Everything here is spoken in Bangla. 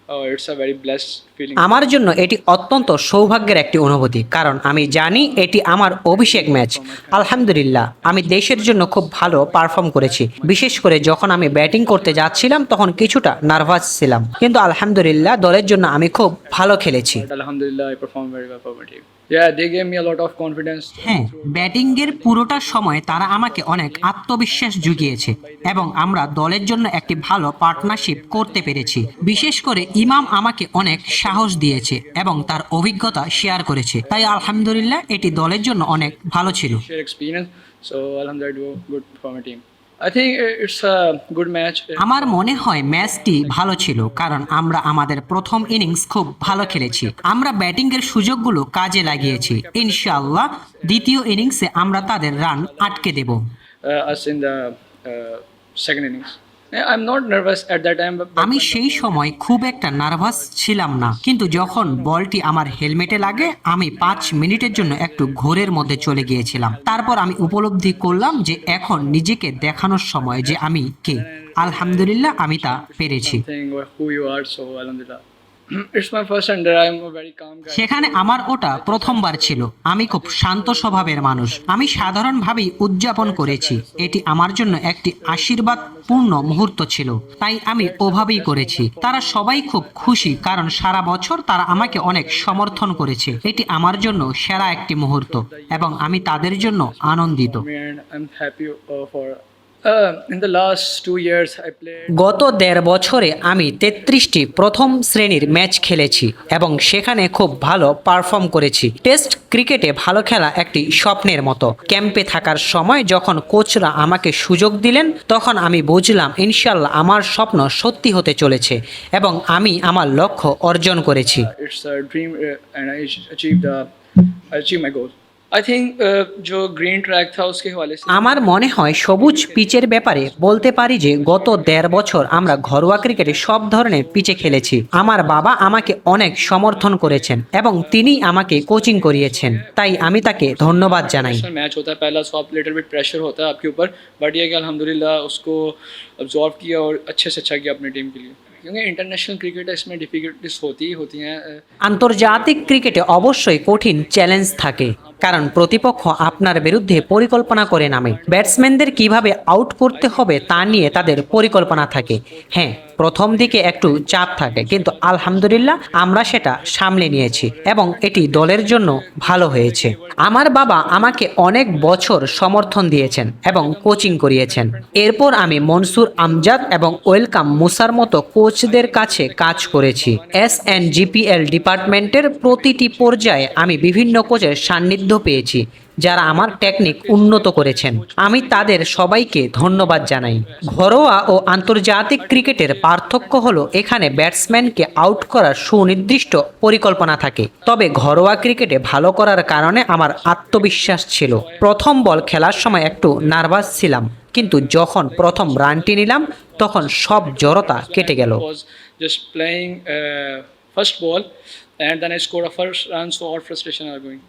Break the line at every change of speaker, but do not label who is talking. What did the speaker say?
It's a very blessed feeling.
আমার জন্য এটি অত্যন্ত সৌভাগ্যের একটি অনুভূতি, কারণ আমি জানি এটি আমার অভিষেক ম্যাচ। আলহামদুলিল্লাহ, আমি দেশের জন্য খুব ভালো পারফর্ম করেছি। বিশেষ করে যখন আমি ব্যাটিং করতে যাচ্ছিলাম তখন কিছুটা নার্ভাস ছিলাম, কিন্তু আলহামদুলিল্লাহ দলের জন্য আমি খুব ভালো খেলেছি।
But Alhamdulillah, I performed very well for my team. Yeah, they gave me a lot of confidence.
হ্যাঁ, ব্যাটিংয়ের পুরোটা সময় তারা আমাকে অনেক আত্মবিশ্বাস জুগিয়েছে এবং আমরা দলের জন্য একটি ভালো পার্টনারশিপ করতে পেরেছি। বিশেষ করে ইমাম আমাকে অনেক সাহস দিয়েছে এবং তার অভিজ্ঞতা শেয়ার করেছে, তাই আলহামদুলিল্লাহ এটি দলের জন্য অনেক ভালো ছিল।
Share experience. So Alhamdulillah, I do good for my team. I think it's a good match.
আমার মনে হয় ম্যাচটি ভালো ছিল, কারণ আমরা আমাদের প্রথম ইনিংস খুব ভালো খেলেছি। আমরা ব্যাটিংয়ের সুযোগগুলো কাজে লাগিয়েছি। ইনশাআল্লাহ দ্বিতীয় ইনিংসে আমরা তাদের রান আটকে দেব।
Us in the second innings. Yeah, I'm not nervous at that time, but
আমি সেই সময় খুব একটা নার্ভাস ছিলাম না, কিন্তু যখন বলটি আমার হেলমেটে লাগে আমি 5 মিনিটের জন্য একটু ঘোরের মধ্যে চলে গিয়েছিলাম। তারপর আমি উপলব্ধি করলাম যে এখন নিজেকে দেখানোর সময় যে আমি কে। আলহামদুলিল্লাহ আমি তা পেরেছি।
something who you are. So Alhamdulillah. It's my first and I'm a very calm guy.
সেখানে আমার ওটা প্রথমবার ছিল। আমি খুব শান্ত স্বভাবের মানুষ। আমি সাধারণভাবেই উদযাপন করেছি। এটি আমার জন্য একটি আশীর্বাদ পূর্ণ মুহূর্ত ছিল, তাই আমি ওভাবেই করেছি। তারা সবাই খুব খুশি, কারণ সারা বছর তারা আমাকে অনেক সমর্থন করেছে। এটি আমার জন্য সেরা একটি মুহূর্ত এবং আমি তাদের জন্য আনন্দিত।
And I'm happy for. In the last 2 years, I played.
গত 1.5 বছরে আমি 33টি প্রথম শ্রেণীর ম্যাচ খেলেছি এবং সেখানে খুব ভালো পারফর্ম করেছি। টেস্ট ক্রিকেটে ভালো খেলা একটি স্বপ্নের মতো। ক্যাম্পে থাকার সময় যখন কোচরা আমাকে সুযোগ দিলেন তখন আমি বুঝলাম ইনশাআল্লাহ আমার স্বপ্ন সত্যি হতে চলেছে এবং আমি আমার লক্ষ্য অর্জন করেছি।
It's a dream, and I achieved my goal. I think जो green track था उसके हवाले से
আমার মনে হয় সবুজ পিচের ব্যাপারে বলতে পারি যে গত 1.5 বছর আমরা ঘরোয়া ক্রিকেটে সব ধরনের পিচে খেলেছি। আমার বাবা আমাকে অনেক সমর্থন করেছেন এবং তিনি আমাকে কোচিং করিয়েছেন, তাই আমি তাকে ধন্যবাদ জানাই।
मैच होता है पहला, सो आप लिटिल बिट प्रेशर होता है आपके ऊपर, बट ये कि अल्हम्दुलिल्लाह उसको अब्जॉर्व किया और अच्छे से अच्छा किया अपनी टीम के लिए, क्योंकि इंटरनेशनल क्रिकेट है, इसमें डिफिकल्टीज होती ही होती हैं।
আন্তর্জাতিক ক্রিকেটে অবশ্যই কঠিন চ্যালেঞ্জ থাকে, কারণ প্রতিপক্ষ আপনার বিরুদ্ধে পরিকল্পনা করে নামে। ব্যাটসম্যানদের কিভাবে আউট করতে হবে তা নিয়ে তাদের পরিকল্পনা থাকে। হ্যাঁ, প্রথম দিকে একটু চাপ থাকে, কিন্তু আলহামদুলিল্লাহ আমরা সেটা সামলে নিয়েছি এবং এটি দলের জন্য ভালো হয়েছে। আমার বাবা আমাকে অনেক বছর সমর্থন দিয়েছেন এবং কোচিং করিয়েছেন। এরপর আমি মনসুর আমজাদ এবং ওয়েলকাম মুসার মতো কোচদের কাছে কাজ করেছি। SNGPL ডিপার্টমেন্টের প্রতিটি পর্যায়ে আমি বিভিন্ন কোচের সান্নিধ্য পেয়েছি যারা আমার টেকনিক উন্নত করেছেন। আমি তাদের সবাইকে ধন্যবাদ জানাই। ঘরোয়া ও আন্তর্জাতিক ক্রিকেটের পার্থক্য হলো এখানে ব্যাটসম্যানকে আউট করার সুনির্দিষ্ট পরিকল্পনা থাকে, তবে ঘরোয়া ক্রিকেটে ভালো করার কারণে আমার আত্মবিশ্বাস ছিল। প্রথম বল খেলার সময় একটু নার্ভাস ছিলাম, কিন্তু যখন প্রথম রানটি নিলাম তখন সব জড়তা কেটে গেল।
Was just playing first ball, and then I scored a first run, so all frustration are going.